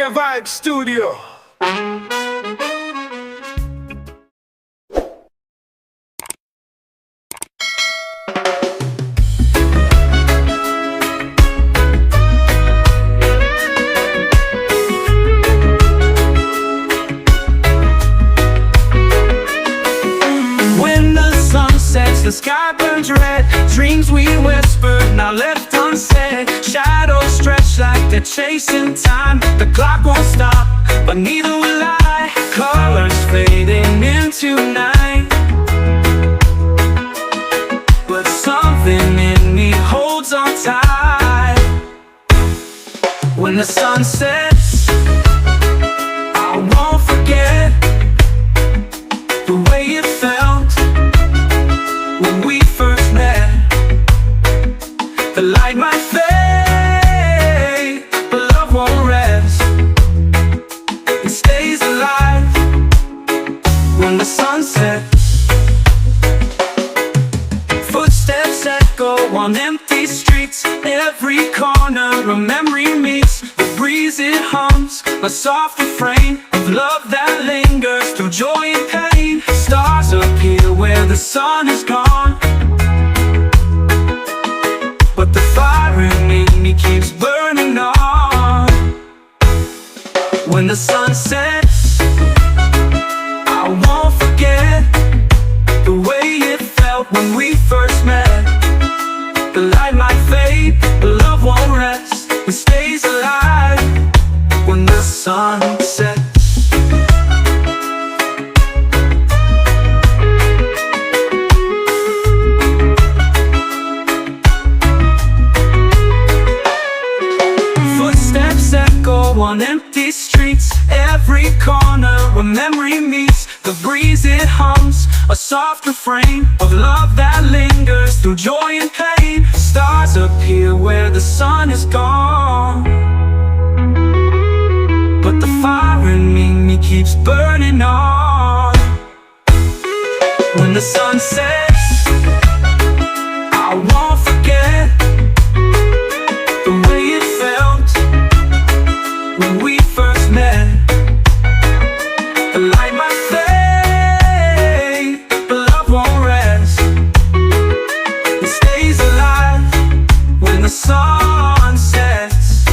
Reggae Vibe Studio. When the sun sets, the sky burns red. Dreams we whispered, now left unsaid. Shadows stretch like they're chasing time. The clock won't stop, but neither will I. Colors fading into night, but something in me holds on tight. When the sun sets, I won't forget the way it felt when we first met. The light might fade, but love won't rest. It stays alive when the sun sets. Footsteps echo on empty streets. Every corner a memory meets. The breeze it hums, a soft refrain of love that lingers through joy and pain. Stars appear where the sun is gone, but the fire in me keeps burning on. When the sun sets, I won't forget the way it felt when we first met. The light might fade, but love won't rest. It stays alive when the sun sets. Footsteps echo on empty streets. Every corner a memory meets. The breeze it hums, a soft refrain of love that lingers through joy and pain. Stars appear where the sun is gone, but the fire in me keeps burning on. When the sun sets, I won't forget the way it felt when we first met. The light might fade, but love won't rest. It stays alive when the sun sets.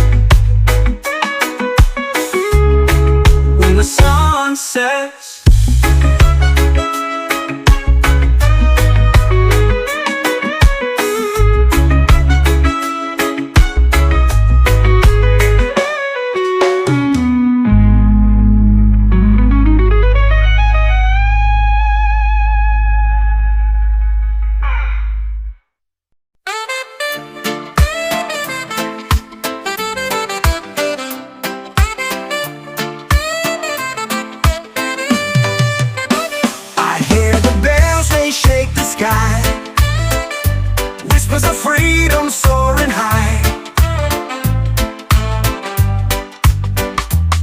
When the sun sets. Whispers of freedom soaring high,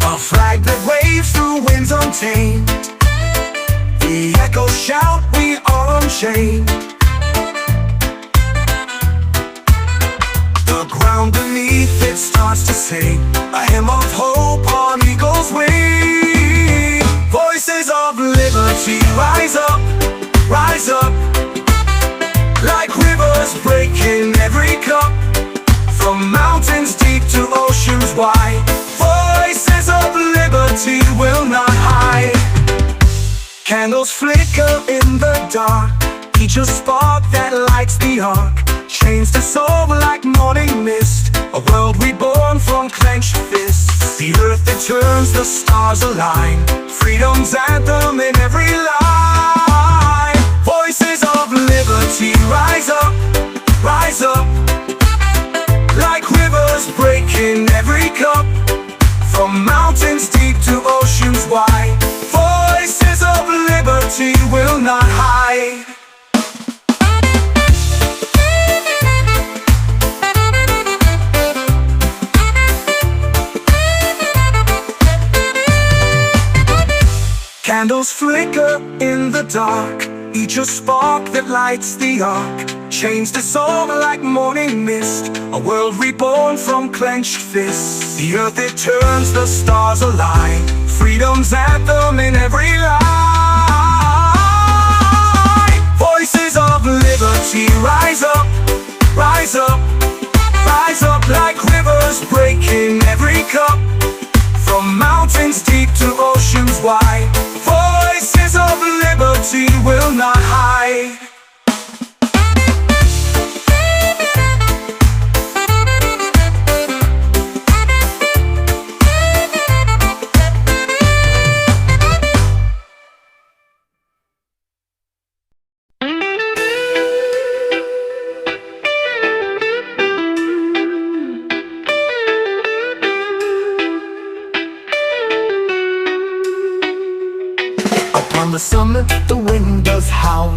a flag that waves through winds untamed. The echoes shout, we are unchained. The ground beneath it starts to sing a hymn of hope on eagle's wing. Voices of liberty rise up, rise up, like rivers breaking every cup, from mountains deep to oceans wide. Voices of liberty will not hide. Candles flicker in the dark, each a spark that lights the arc. Chains dissolve like morning mist, a world reborn from clenched fists. The earth that turns, the stars align, freedom's anthem in every line. Voices of liberty rise up, rise up, like rivers breaking every cup, from mountains deep to oceans wide. Voices of liberty will not hide. Candles flicker in the dark, each a spark that lights the arc. Change the soul like morning mist, a world reborn from clenched fists. The earth it turns, the stars align, freedom's anthem in every line. Voices of liberty rise up, rise up, rise up like rivers breaking every cup. From mountains deep to oceans wide, voices of liberty will not hide. On the summit, the wind does howl,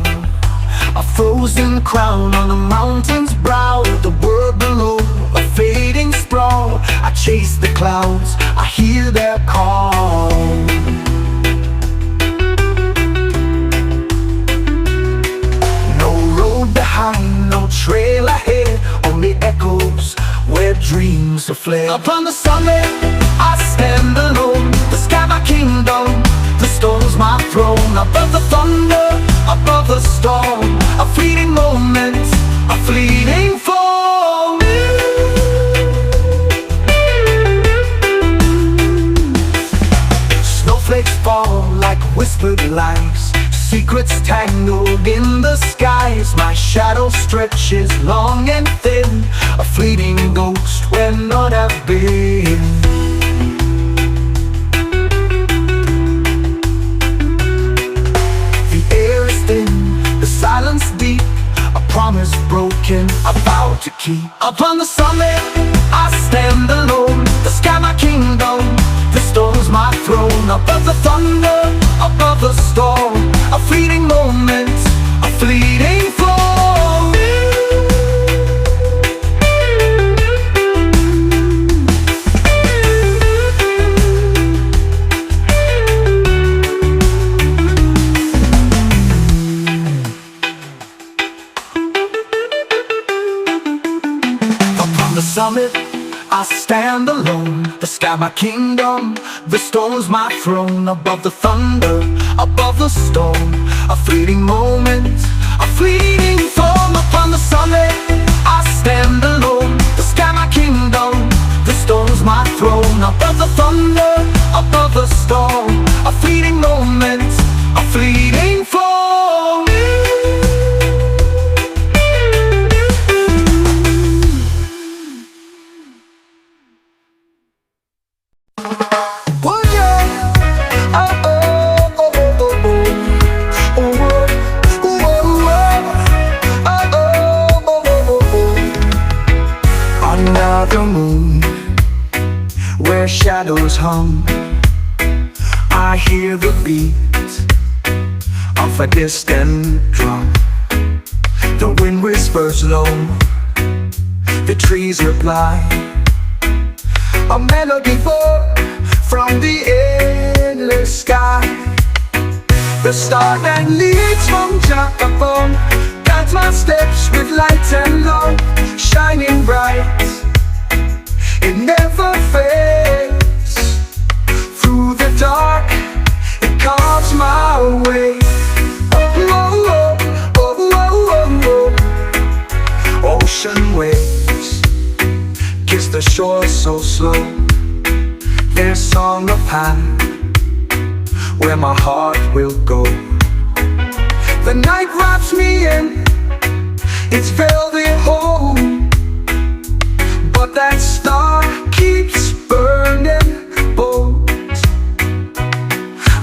a frozen crown on the mountain's brow. The world below, a fading sprawl. I chase the clouds, I hear their call. No road behind, no trail ahead, only echoes where dreams have fled. Upon the summit, I stand alone, the sky my kingdom, the stone's my throne. Above the thunder, above the storm, a fleeting moment, a fleeting form. Snowflakes fall like whispered lies, secrets tangled in the skies. My shadow stretches long and thin, a fleeting ghost where none have been. Silence deep, a promise broken, a vow to keep. Upon the summit, I stand alone, the sky my kingdom, the stone's my throne. Above the thunder, above the storm, a fleeting moment, a fleeting form. The summit, I stand alone, the sky my kingdom, the stone's my throne. Above the thunder, above the storm, a fleeting moment, a fleeting form. Upon the summit, I stand alone, the sky my kingdom, the stone's my throne. Above the thunder, above the storm, a fleeting moment, a fleeting form. The moon, where shadows hum, I hear the beat of a distant drum. The wind whispers low, the trees reply, a melody born from the endless sky. The star that leads from Japan guides my steps with light and love, shining bright. It never fades. Through the dark, it carves my way. Oh, oh, oh, oh, oh, oh. Ocean waves kiss the shore so slow, their song of path, where my heart will go. The night wraps me in its velvet hold, but that star keeps burning bold.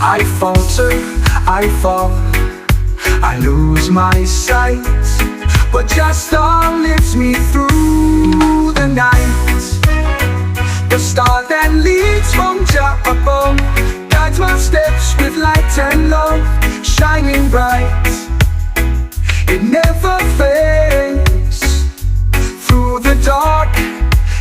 I falter, I fall, I lose my sight, but just star lifts me through the night. The star that leads from Japan guides my steps with light and love, shining bright. It never fades. Through the dark,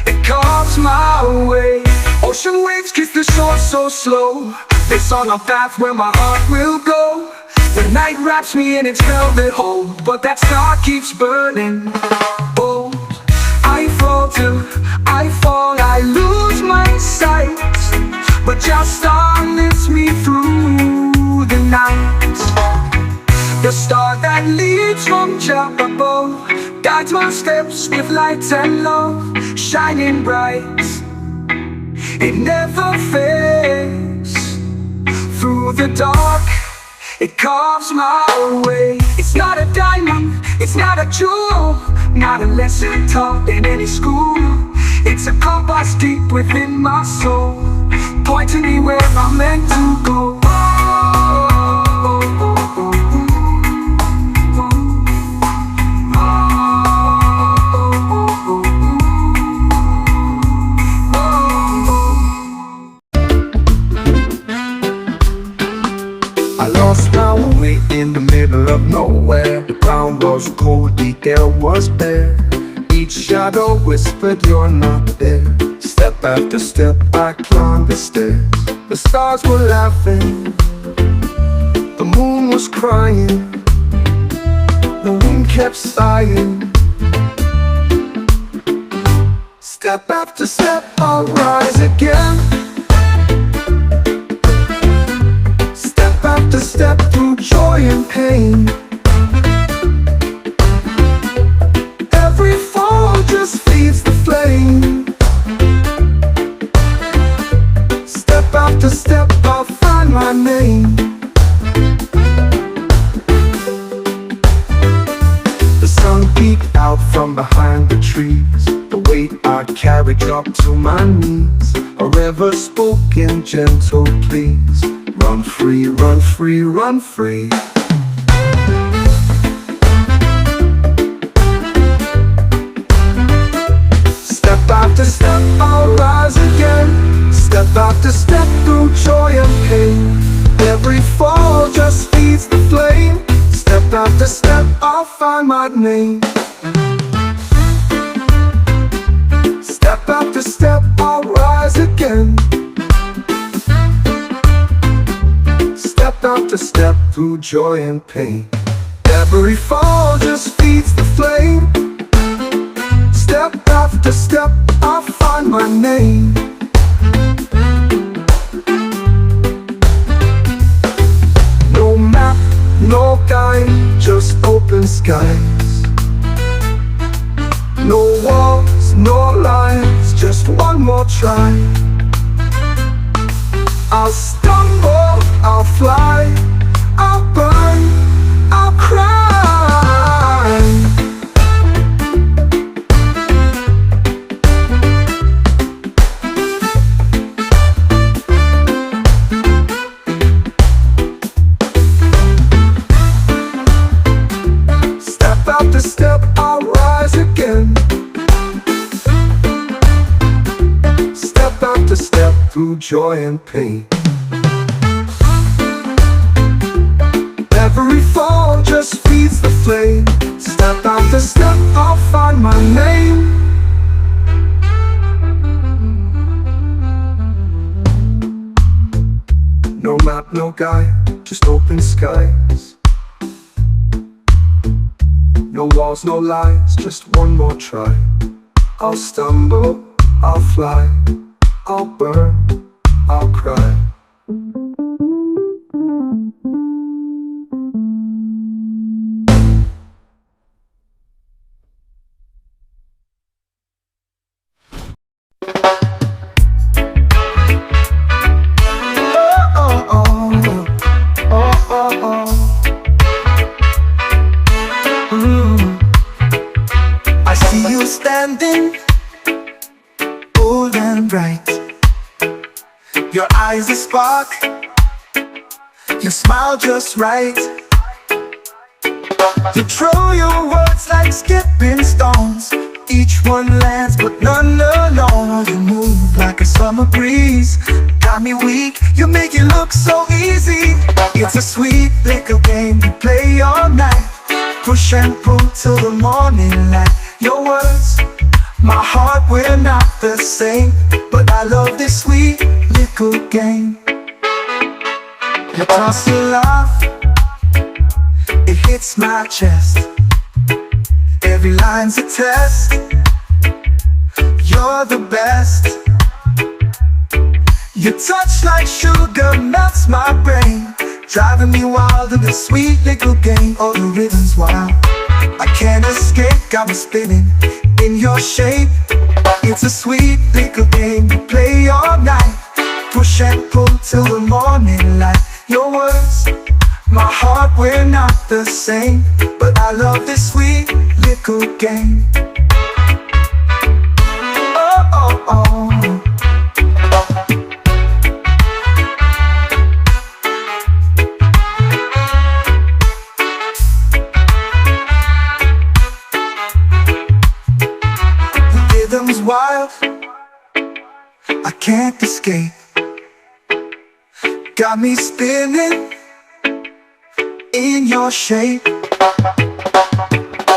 it carves my way. Ocean waves kiss the shore so slow, they saw a path where my heart will go. The night wraps me in its velvet hold, but that star keeps burning. Oh, I falter, I fall, I lose my sight, but your star lifts me through the night. The star that leads from Jah above guides my steps with light and love, shining bright. It never fades. Through the dark, it carves my way. It's not a diamond, it's not a jewel, not a lesson taught in any school. It's a compass deep within my soul, pointing me where I'm meant to go. I lost my way in the middle of nowhere. The ground was cold, the air was bare. Each shadow whispered, you're not there. Step after step, I climbed the stairs. The stars were laughing, the moon was crying, the wind kept sighing. Step after step, I'll rise again. Step after step through joy and pain. Every fall just feeds the flame. Step after step, I'll find my name. The sun peeked out from behind the trees. The weight I carried dropped to my knees. A river spoke in gentle pleas. Run free, run free, run free. Step after step, I'll rise again. Step after step through joy and pain. Every fall just feeds the flame. Step after step, I'll find my name. Step after step, I'll rise again. Step after step through joy and pain. Every fall just feeds the flame. Step after step, I'll find my name. No map, no guide, just open skies. No walls, no lines, just one more try. I'll stumble, I'll fly, I'll burn, I'll cry. Step after step, I'll rise again. Step after step through joy and pain. Every fall just feeds the flame. Step after step, I'll find my name. No map, no guide, just open skies. No walls, no lies, just one more try. I'll stumble, I'll fly, I'll burn, I'll cry. I see you standing, bold and bright. Your eyes a spark, you smile just right. You throw your words like skipping stones. Each one lands but none alone. You move like a summer breeze, got me weak, you make it look so easy. It's a sweet little game we play all night. Push and pull till the morning light. Your words, my heart, we're not the same, but I love this sweet little game. You toss a laugh, it hits my chest. Every line's a test. You're the best. Your touch like sugar melts my brain, driving me wild in this sweet little game. Oh, the rhythm's wild, I can't escape, got me spinning in your shape. It's a sweet little game we play all night, push and pull till the morning light. Your words, my heart, we're not the same, but I love this sweet little game. Oh, oh, oh. Rhythm's wild, I can't escape, got me spinning in your shape.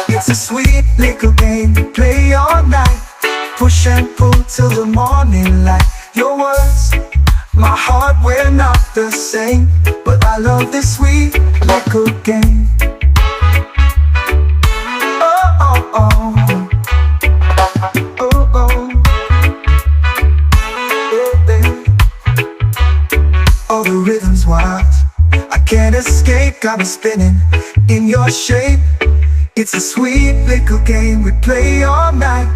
It's a sweet little game we play all night, push and pull till the morning light. Your words, my heart, we're not the same, but I love this sweet little game. Oh, oh, oh. Oh, the rhythm's wild, I can't escape, got me spinning in your shape. It's a sweet little game we play all night,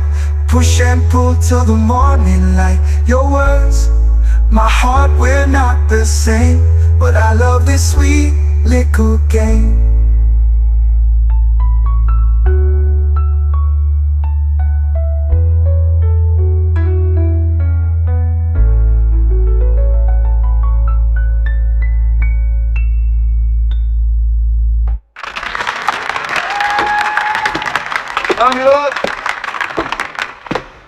push and pull till the morning light. Your words, my heart, we're not the same, but I love this sweet little game. Look,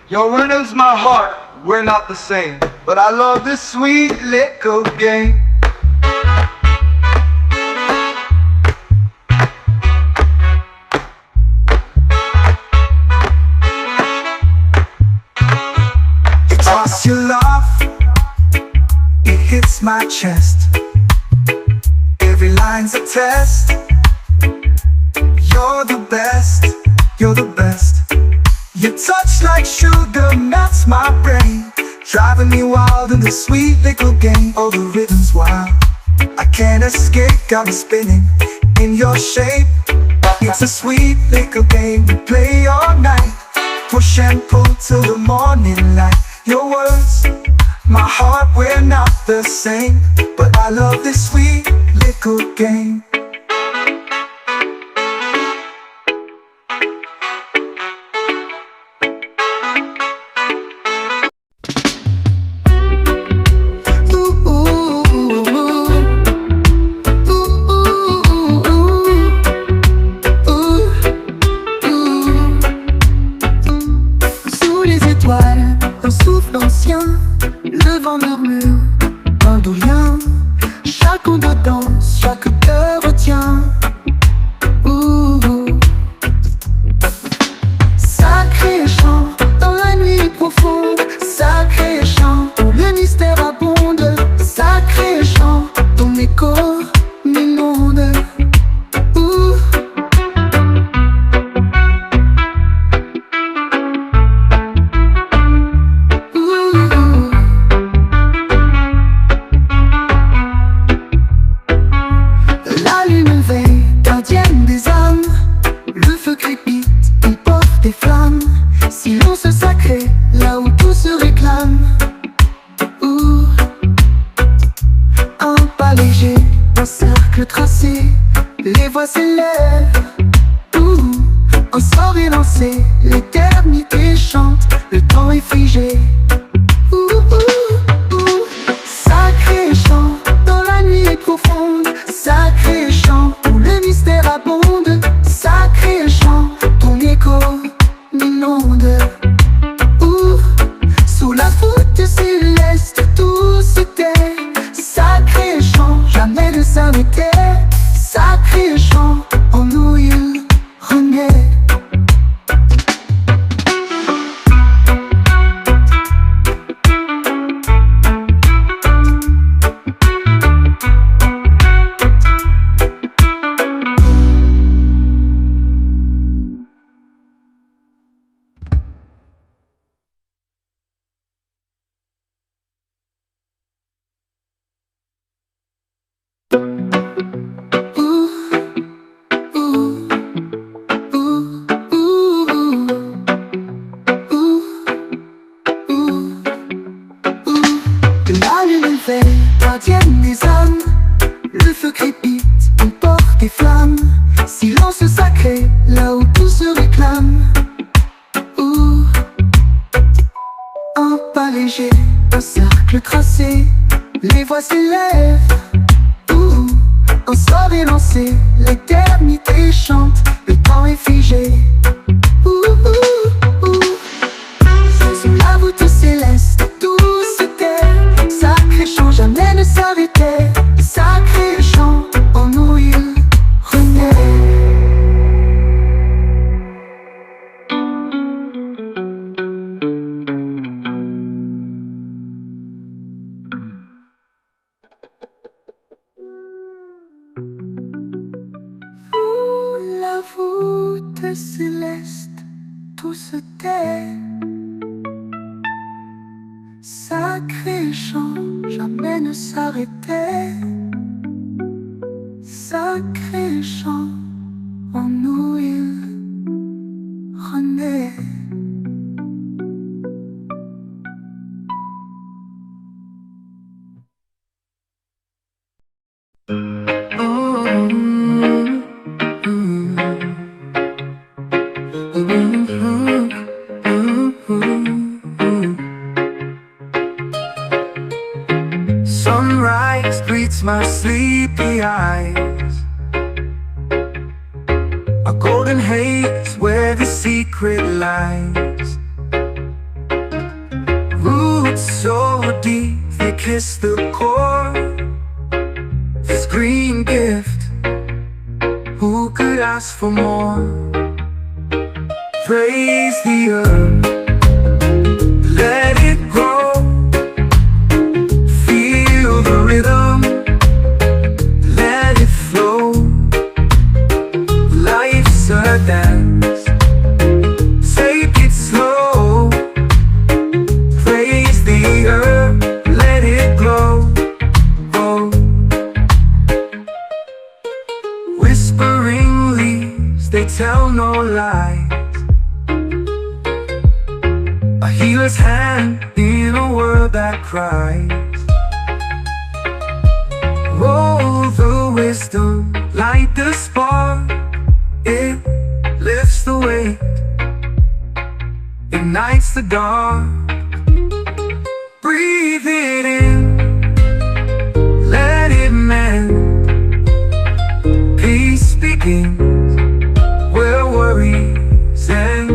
your rhythm's my heart, we're not the same, but I love this sweet little game. You toss your love, it hits my chest. Every line's a test. You're the best, you're the best. Your touch like sugar melts my brain, driving me wild in this sweet little game. Oh, the rhythm's wild, I can't escape, got me spinning in your shape. It's a sweet little game we play all night, push and pull till the morning light. Your words, my heart, we're not the same, but I love this sweet little game. Un souffle ancien, le vent murmure un doux lien. Chaque onde danse, chaque cœur retient. Sacré chant dans la nuit profonde, sacré chant où le mystère abonde, sacré chant ton écho m'inonde. La lune veille que la lune veille, gardienne des âmes. Le feu crépite, on porte des flammes. Silence sacré, là où tout se réclame. Ouh. Un pas léger, un cercle tracé, les voix s'élèvent. Ouh. Un sort est lancé, l'éternité chante, le temps est figé. Ouh, ouh, ouh. Sous la voûte céleste, tout se tait. Sacré chant, jamais ne s'arrêtait. Sacré chant, en nous il renaît. Sous la voûte céleste, tout se tait. Sacré chant, jamais ne s'arrêtait. Sacré chant, en nous il renaît. Sunrise greets my sleepy eyes. A golden haze where the secret lies. Roots so deep they kiss the core. This green gift, who could ask for more? Praise the earth, let it grow. Feel the rhythm, let it flow. Life's a dance, take it slow. Praise the earth, let it glow. Oh. Whispering leaves, they tell no lies. A healer's hand in a world that cries. Roll the wisdom, light the spark. It lifts the weight, ignites the dark. Breathe it in, let it mend. Peace begins where worries end.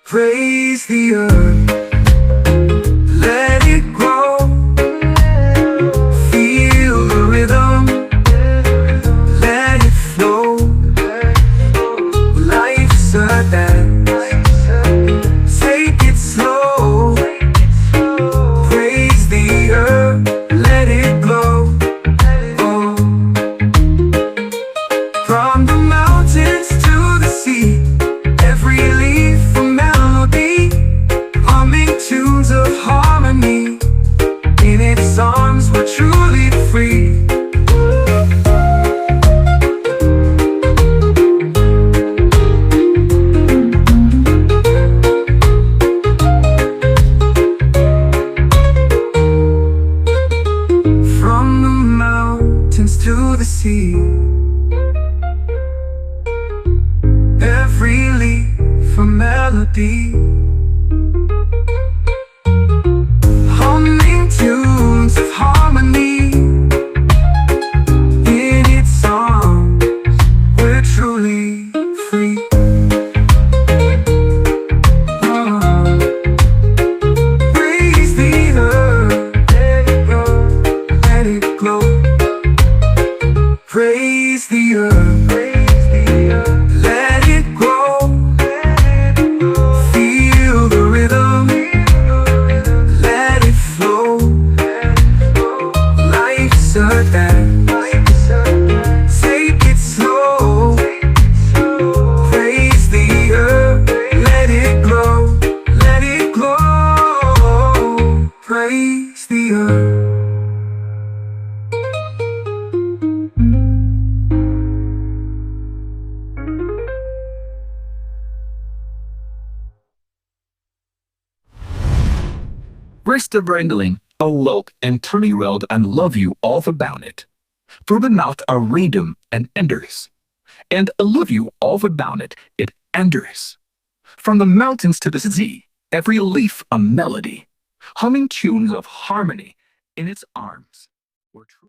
Praise the earth, let it grow. Feel the rhythm, let it flow. Life's a dance, take it slow. Praise the earth, let it glow. Oh. From the mountains to the sea, every leaf a melody, humming tunes of harmony. In its arms we're truly free. From the mountains to the sea, every leaf a melody, humming tunes of harmony. In its arms we're truly free. Oh. Praise the earth, let it go, let it glow. Praise the earth, let it grow. Feel the rhythm, let it flow. Life's a dance, take it slow. Praise the earth, let it glow, let it glow. Praise the earth. Rest the brandling, a look and turny world and love you all about it. Through the mouth a rhythm and enders, and I love you all about it, it enders. From the mountains to the sea, every leaf a melody, humming tunes of harmony in its arms. Were true.